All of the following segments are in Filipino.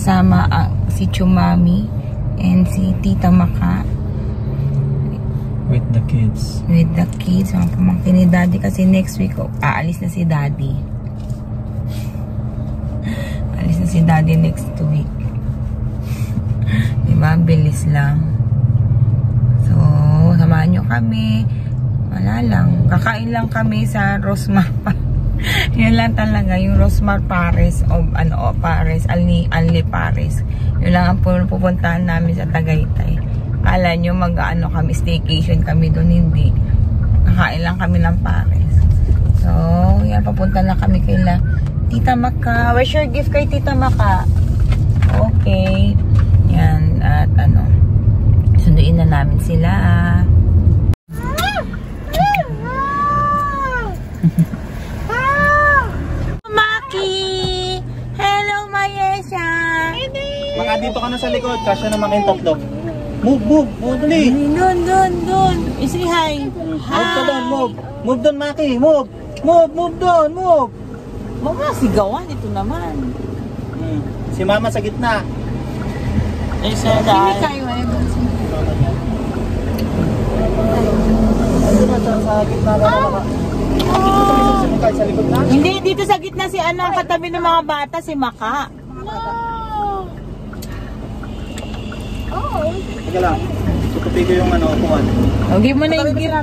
kasama si Chumami and si Tita Maka. With the kids. With the kids. Mga pamangkin ni Daddy kasi next week aalis na si Daddy. Aalis na si Daddy next week. Diba? Bilis lang. So, samahan nyo kami. Wala lang. Kakain lang kami sa Rosmar. Yun lang talaga. Yung Rosmar Pares o Pares. Anli Pares. Yun lang ang pupuntahan namin sa Tagaytay. Kala nyo mag-ano kami, staycation kami doon, hindi. Kakain lang kami ng Pares. So, yan, papunta na kami kay Tita Maka. Where's your gift kay Tita Maka? Okay. Yan, at sunduin na namin sila. Maki! Hello, Mayesha! Mga dito ka na sa likod, kasya naman kayong tatlo. Move, dali. Doon. Say hi. Move ka doon, move. Move doon, Maki, move. Move doon, move. Mga sigawan, ito naman. Si Mama sa gitna. Hindi kayo ay Sa gitna na sa likod na. Hindi, dito sa gitna si ang katabi ng mga bata, si Maka. Teka lang. Tutupi ko yung upuan. Oh, give mo na yung gift.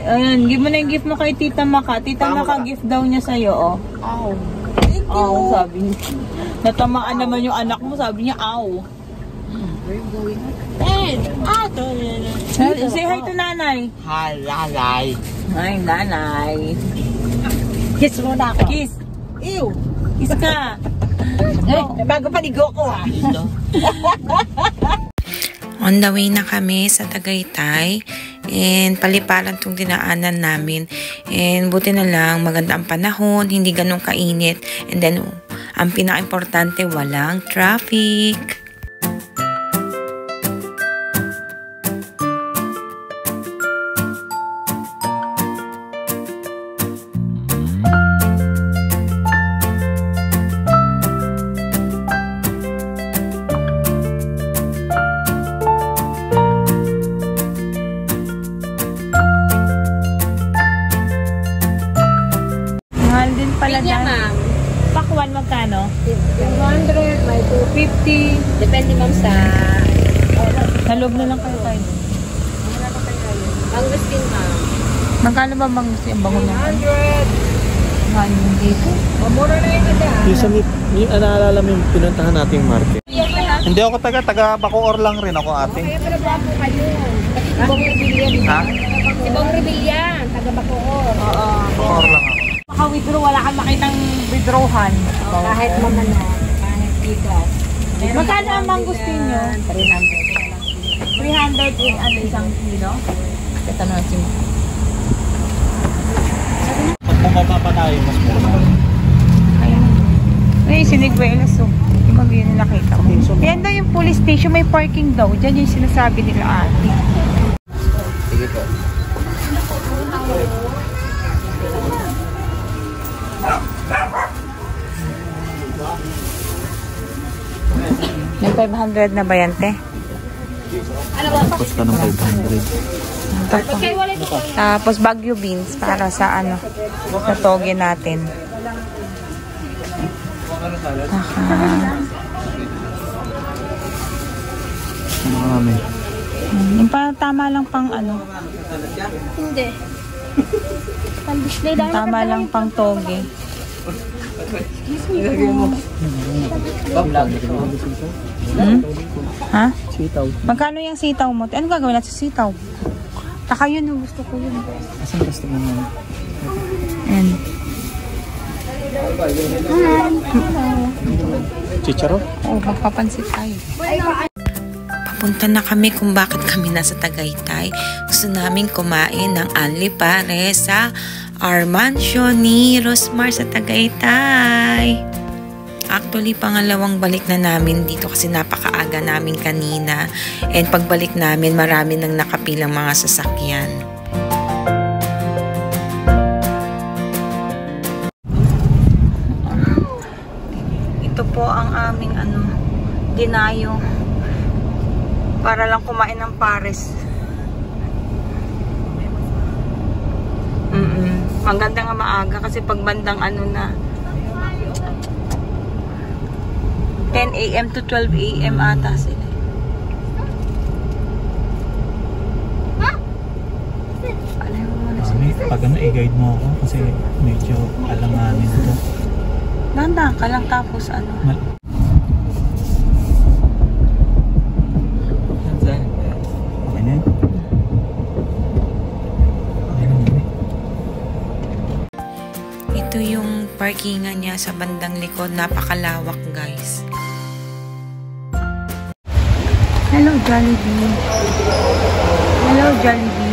Ayan, give mo na yung gift mo kay Tita Maka. Tita Maka, gift daw niya sa'yo, oh. Ow. Thank you. Ow, sabi niya. Natamaan naman yung anak mo, sabi niya, ow. Where you going? Say hi to nanay. Hi, nanay. Hi, nanay. Kiss mo na ako. Kiss. Ew. Kiss ka. Bago paligo ko ha. On the way na kami sa Tagaytay and paliparan tong dinaanan namin and buti na lang maganda ang panahon, hindi ganun kainit and then ang pinaka-importante walang traffic. Pakwan magkano? 200, may 250. Depende ma'am sa Nalog na lang kayo tayo. Mangustin ma'am. Magkano ba mangustin ang bango na? 100. Ano dito? Mura na yun ito. Yung naalala mo yung pinuntahan nating market. Hindi ako taga Bacoor lang rin ako ating. Kaya pala ba po kayo? Ibang Rebellion. Ha? Ibang Rebellion. Taga Bacoor. Oo. Bacoor lang ako. Maka-withdraw, wala kang makitang withdrawhan. Kahit mamana. Kahit bigas. Magkano ang mangustin nyo? 300. 300 in isang kilo? Ito na si Mama. Pag bumaba pa tayo, mas mura. Ayun. Ay, sinigwelas so. Hindi mo yun nakita ko. Yan daw yung police station, may parking daw. Diyan yung sinasabi nila ate. Sige po. May 500 na ba yan, te? Basta ng 500. Tapos Baguio beans para sa sa toge natin. Marami. Yung tama lang pang Hindi. Pang-display dahil tama lang pang toge. Ha? Sitaw. Magkano yung sitaw mo? Ano gagawin natin sa sitaw? Taka yun, gusto ko yun. Asan gusto mo naman? Ayan. Chicharo? Oo, magpapansit tayo. Papunta na kami kung bakit kami nasa Tagaytay. Gusto namin kumain ng Anli Pares sa our mansion ni Rosmar sa Tagaytay. Actually, pangalawang balik na namin dito kasi napakaaga namin kanina. And pagbalik namin, marami nang nakapilang mga sasakyan. Ito po ang aming dinayo para lang kumain ng pares. Maganda nga maaga kasi pag bandang ano na 10 AM to 12 AM ata sila. Pag ano, i-guide mo ako kasi medyo alanganin ito. Ganda ka lang tapos ano. Okay na yun? Okay na yun. Ito yung parkingan niya sa bandang likod. Napakalawak, guys. Hello, Jollibee. Hello, Jollibee.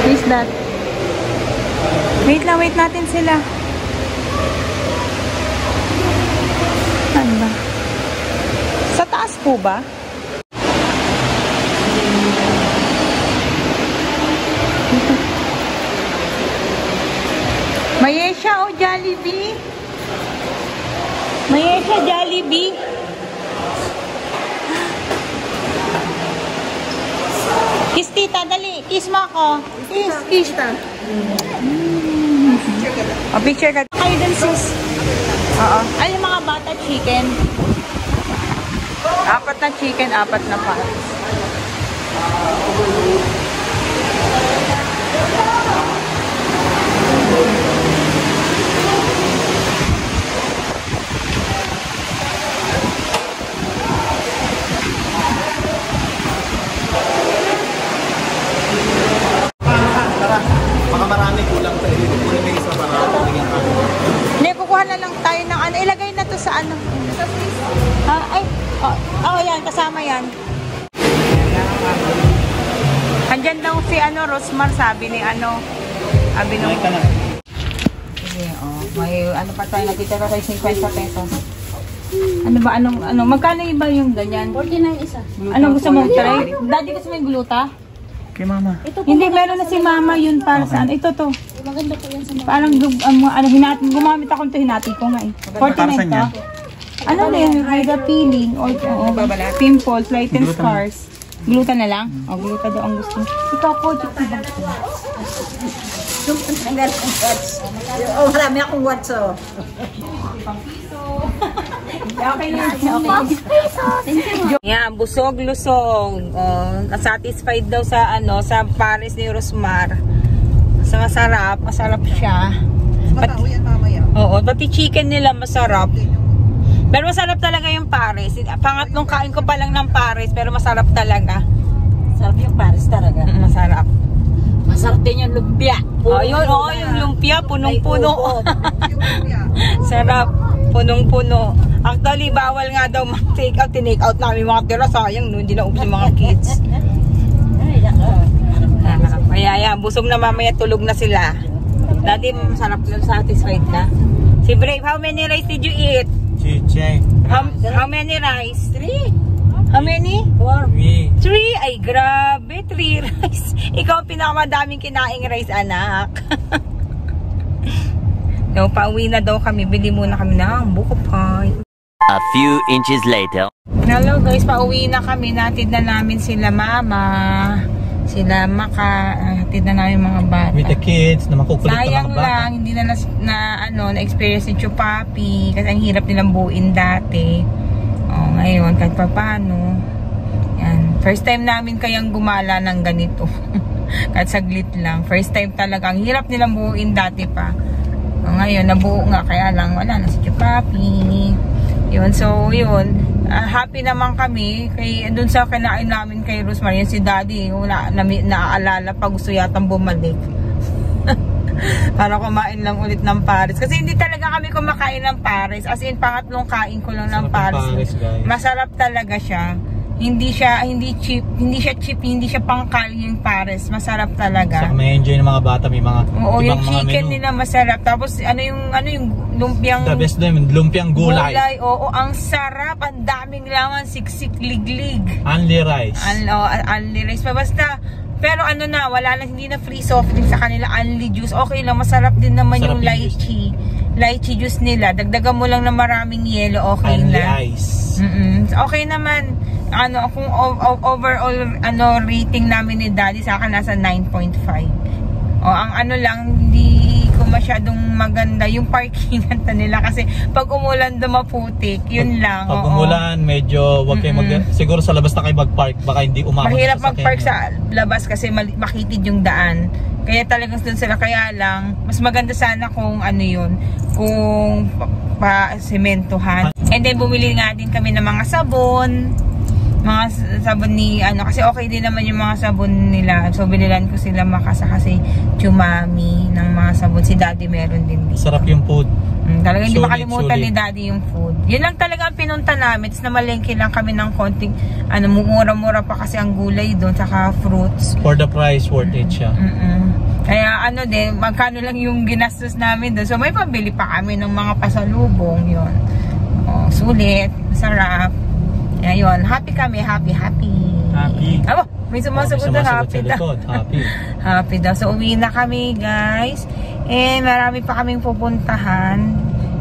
Who's that? Wait lang, wait natin sila. Saan ba? Sa taas po ba? Mayesha o Jollibee? Mayesha, Jollibee? Kiss tita, dali. Kiss mo ako. Kiss, kiss. O, picture ka. Kayo dun, sis. Oo. Ay, yung mga bata chicken. 4 na chicken, 4 na pares. Baka marami kulang tayo. Kulang may isa para tingin ako. Hindi, kukuha na lang tayo ng ano. Ilagay na to sa ano. Ha? Ay, oh, yan. Kasama yan. Andyan daw si ano, Rosmar, sabi ni ano. Sabi nung... Sige, oh. May ano pa tayo. Nagtitira tayo 50 pesos. Ano ba? Ano? Magkano iba yung ganyan? 49 isa. Anong gusto mong try? Daddy, gusto mo yung gluta? Kay mama. Hindi, meron na si mama yun para sa ano. Ito to. Maganda po yan sa mga. Parang gumamit ako nito, hinati ko nga eh. 49 to. Ano na yun? Hydra peeling or pimples, lighten scars. Gluta na lang? O, gluta daw ang gusto. Ikaw po, dito ba? Oh, marami akong watch, oh. Okay na. Yan, busog, lusog. Satisfied daw sa ano, sa pares ni Rosmar. Sa masarap siya. Oo, pati chicken nila masarap. Pero masarap talaga yung pares. Pangatlong kain ko pa lang ng pares, pero masarap talaga. Sarap yung pares talaga. Masarap. Masarap din yung lumpia. Yung lumpia, punong-puno. Sarap, punong-puno. Actually, bawal nga daw mag-take out. Tinake out namin mga tira. Sayang, no? Hindi na ubos yung mga kids. Kaya yan, busog na mamaya, tulog na sila. Daddy, masarap lang, satisfied na. Si Brave, how many rice did you eat? Chiche. How many rice? 3. How many? 3. 3? Ay, grabe. 3 rice. Ikaw ang pinakamadaming kinaing rice, anak. No, pauwi na daw kami. Bili muna kami ng buko pie. A few inches later. Hello guys, pauwi na kami. Natid na namin sila mama. Sila Maka. Natid na namin mga bata. With the kids, na makukulit sayang na mga bata. lang, hindi na-experience ni Chupapi. Kasi ang hirap nilang buuin dati. Ngayon, kahit pa paano. Yan. First time namin kayang gumala ng ganito. Kahit saglit lang. First time talaga. Ang hirap nilang buuin dati pa. Ngayon, nabuo nga. Kaya lang, wala na si Chupapi. Yun, so, yun. Happy naman kami. Doon sa kinain namin kay Rosmar, yun si Daddy. Wala, naaalala pa. Gusto yatang bumalik. Para kumain lang ulit ng pares. Kasi hindi talaga kami kumakain ng pares. As in, pangatlong kain ko lang ng pares. Masarap talaga siya. Hindi siya cheap, hindi siya pangkali yung pares. Masarap talaga. So, may enjoy ng mga bata, may mga oo, ibang yung chicken nila masarap. Tapos ano yung lumpiang the best naman, lumpiang gulay. Oo, ang sarap, ang daming laman, siksik, liglig. Only rice. Only rice pa basta Pero ano na, wala na, hindi na free soft drink sa kanila, only juice. Okay lang, masarap din naman Masarap yung yung lychee. Lychee juice nila. Dagdagan mo lang na maraming yelo, okay Only na. ice. Okay naman. Ano, kung overall rating namin ni Daddy, sa akin nasa 9.5. Ang ano lang, hindi ko masyadong maganda yung parkingan nila kasi pag umulan maputik, yun lang. Pag umulan, medyo wag kayo siguro sa labas na kayo mag-park, baka hindi umahon. Mahirap sa mag-park sa labas kasi makitid yung daan. Kaya talagang doon sila, kaya lang mas maganda sana kung ano yun, kung pa-sementohan. And then bumili nga din kami ng mga sabon. Mga sabon ni kasi okay din naman yung mga sabon nila. So binilan ko sila Makasa kasi Chumami ng mga sabon. Si Daddy meron din dito. Sarap yung food. Talagang hindi Sulit, makalimutan sulit ni Daddy yung food. Yun lang talaga ang pinunta namin. Tapos namalengke lang kami ng konting mura-mura pa kasi ang gulay doon, saka fruits. For the price, worth it siya. Kaya din, magkano lang yung ginastos namin doon. So may pambili pa kami ng mga pasalubong. Yun. Sulit, sarap. Ayun, happy kami, happy. Aba, may sumasagot na happy daw. Happy daw. So uwi na kami, guys. And marami pa kaming pupuntahan.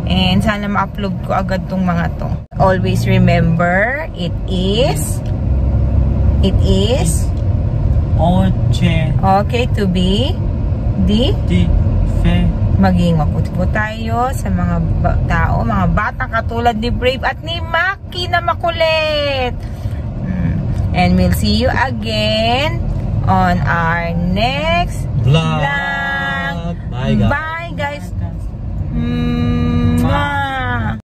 And sana ma-upload ko agad tong mga to. Always remember, it is okay to be maging maputi po tayo sa mga tao, mga batang katulad ni Brave at ni Maki na makulit. And we'll see you again on our next vlog. Bye guys. Bye guys.